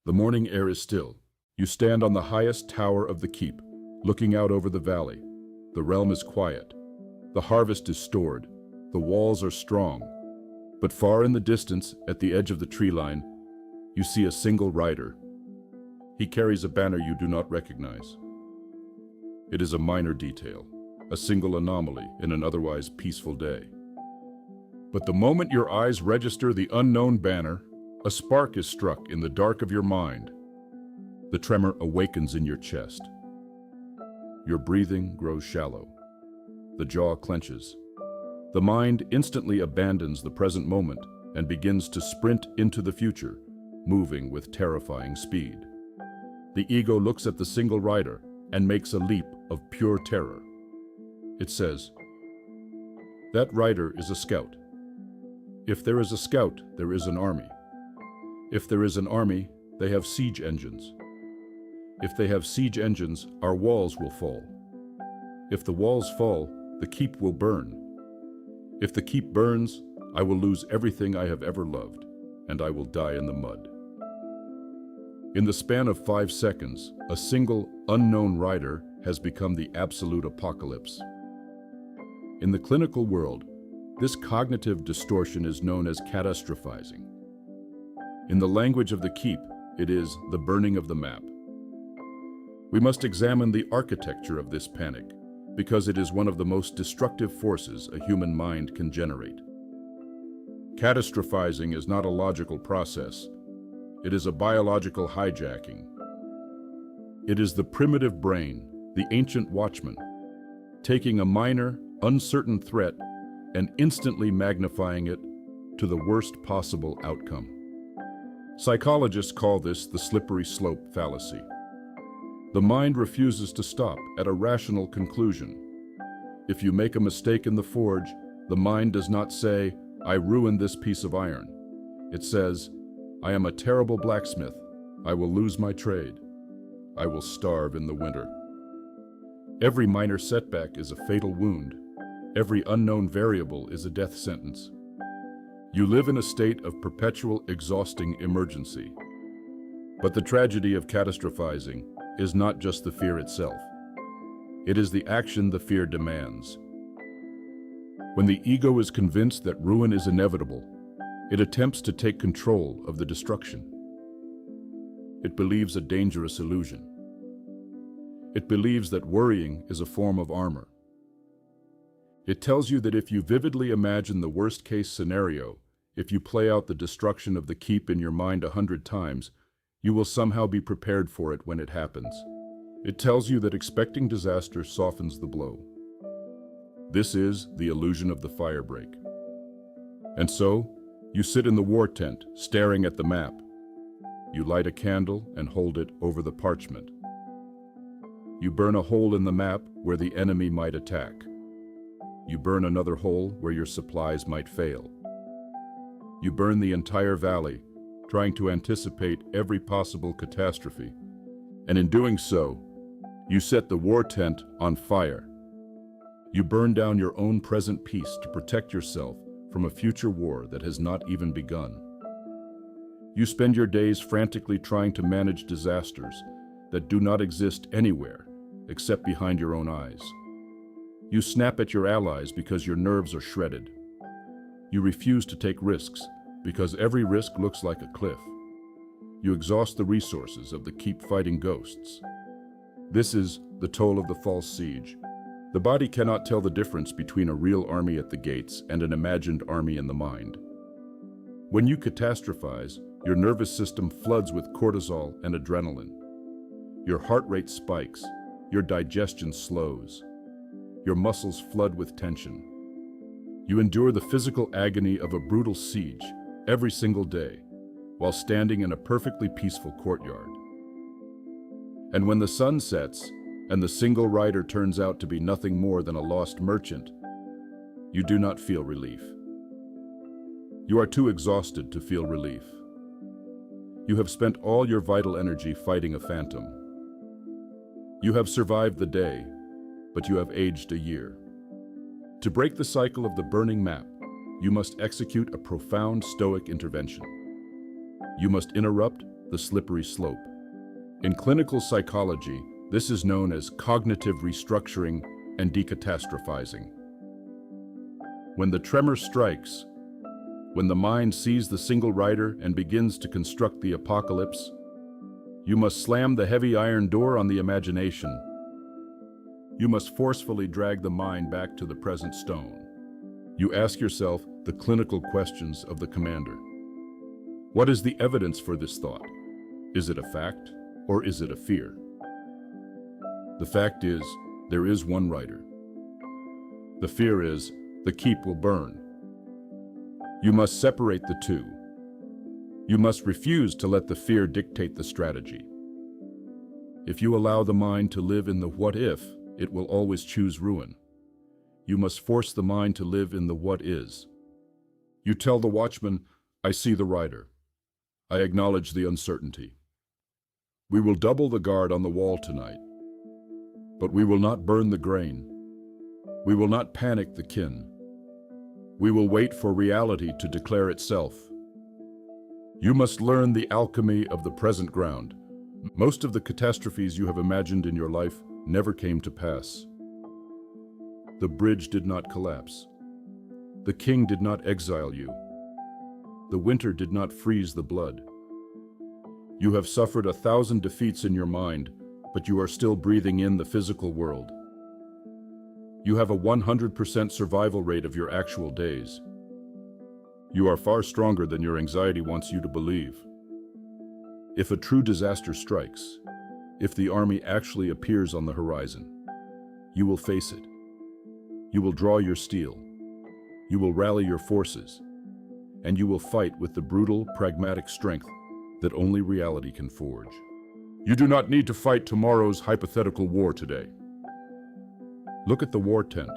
The morning air is still. You stand on the highest tower of the keep, looking out over the valley. The realm is quiet. The harvest is stored. The walls are strong. But far in the distance, at the edge of the tree line, you see a single rider. He carries a banner you do not recognize. It is a minor detail, a single anomaly in an otherwise peaceful day. But the moment your eyes register the unknown banner, a spark is struck in the dark of your mind. The tremor awakens in your chest. Your breathing grows shallow. The jaw clenches. The mind instantly abandons the present moment and begins to sprint into the future, moving with terrifying speed. The ego looks at the single rider and makes a leap of pure terror. It says, "That rider is a scout. If there is a scout, there is an army. If there is an army, they have siege engines. If they have siege engines, our walls will fall. If the walls fall, the keep will burn. If the keep burns, I will lose everything I have ever loved, and I will die in the mud." In the span of 5 seconds, a single, unknown rider has become the absolute apocalypse. In the clinical world, this cognitive distortion is known as catastrophizing. In the language of the keep, it is the burning of the map. We must examine the architecture of this panic, because it is one of the most destructive forces a human mind can generate. Catastrophizing is not a logical process. It is a biological hijacking. It is the primitive brain, the ancient watchman, taking a minor, uncertain threat and instantly magnifying it to the worst possible outcome. Psychologists call this the slippery slope fallacy. The mind refuses to stop at a rational conclusion. If you make a mistake in the forge, the mind does not say, "I ruined this piece of iron." It says, "I am a terrible blacksmith. I will lose my trade. I will starve in the winter." Every minor setback is a fatal wound. Every unknown variable is a death sentence. You live in a state of perpetual, exhausting emergency. But the tragedy of catastrophizing is not just the fear itself. It is the action the fear demands. When the ego is convinced that ruin is inevitable, it attempts to take control of the destruction. It believes a dangerous illusion. It believes that worrying is a form of armor. It tells you that if you vividly imagine the worst-case scenario, if you play out the destruction of the keep in your mind 100 times, you will somehow be prepared for it when it happens. It tells you that expecting disaster softens the blow. This is the illusion of the firebreak. And so, you sit in the war tent, staring at the map. You light a candle and hold it over the parchment. You burn a hole in the map where the enemy might attack. You burn another hole where your supplies might fail. You burn the entire valley, trying to anticipate every possible catastrophe. And in doing so, you set the war tent on fire. You burn down your own present peace to protect yourself from a future war that has not even begun. You spend your days frantically trying to manage disasters that do not exist anywhere except behind your own eyes. You snap at your allies because your nerves are shredded. You refuse to take risks because every risk looks like a cliff. You exhaust the resources of the keep fighting ghosts. This is the toll of the false siege. The body cannot tell the difference between a real army at the gates and an imagined army in the mind. When you catastrophize, your nervous system floods with cortisol and adrenaline. Your heart rate spikes, your digestion slows. Your muscles flood with tension. You endure the physical agony of a brutal siege every single day while standing in a perfectly peaceful courtyard. And when the sun sets and the single rider turns out to be nothing more than a lost merchant, you do not feel relief. You are too exhausted to feel relief. You have spent all your vital energy fighting a phantom. You have survived the day, but you have aged a year. To break the cycle of the burning map, you must execute a profound Stoic intervention. You must interrupt the slippery slope. In clinical psychology, this is known as cognitive restructuring and decatastrophizing. When the tremor strikes, when the mind sees the single rider and begins to construct the apocalypse, you must slam the heavy iron door on the imagination. You must forcefully drag the mind back to the present stone. You ask yourself the clinical questions of the commander. What is the evidence for this thought? Is it a fact or is it a fear? The fact is, there is one rider. The fear is, the keep will burn. You must separate the two. You must refuse to let the fear dictate the strategy. If you allow the mind to live in the what if, it will always choose ruin. You must force the mind to live in the what is. You tell the watchman, I see the rider. I acknowledge the uncertainty. We will double the guard on the wall tonight. But we will not burn the grain. We will not panic the kin. We will wait for reality to declare itself. You must learn the alchemy of the present ground. Most of the catastrophes you have imagined in your life never came to pass. The bridge did not collapse. The king did not exile you. The winter did not freeze the blood. You have suffered 1,000 defeats in your mind, but you are still breathing in the physical world. You have a 100% survival rate of your actual days. You are far stronger than your anxiety wants you to believe. If a true disaster strikes, if the army actually appears on the horizon, you will face it. You will draw your steel. You will rally your forces. And you will fight with the brutal, pragmatic strength that only reality can forge. You do not need to fight tomorrow's hypothetical war today. Look at the war tent.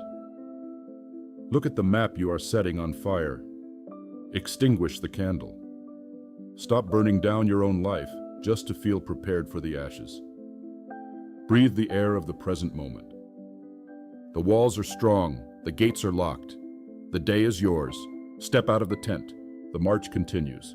Look at the map you are setting on fire. Extinguish the candle. Stop burning down your own life just to feel prepared for the ashes. Breathe the air of the present moment. The walls are strong, the gates are locked. The day is yours. Step out of the tent. The march continues.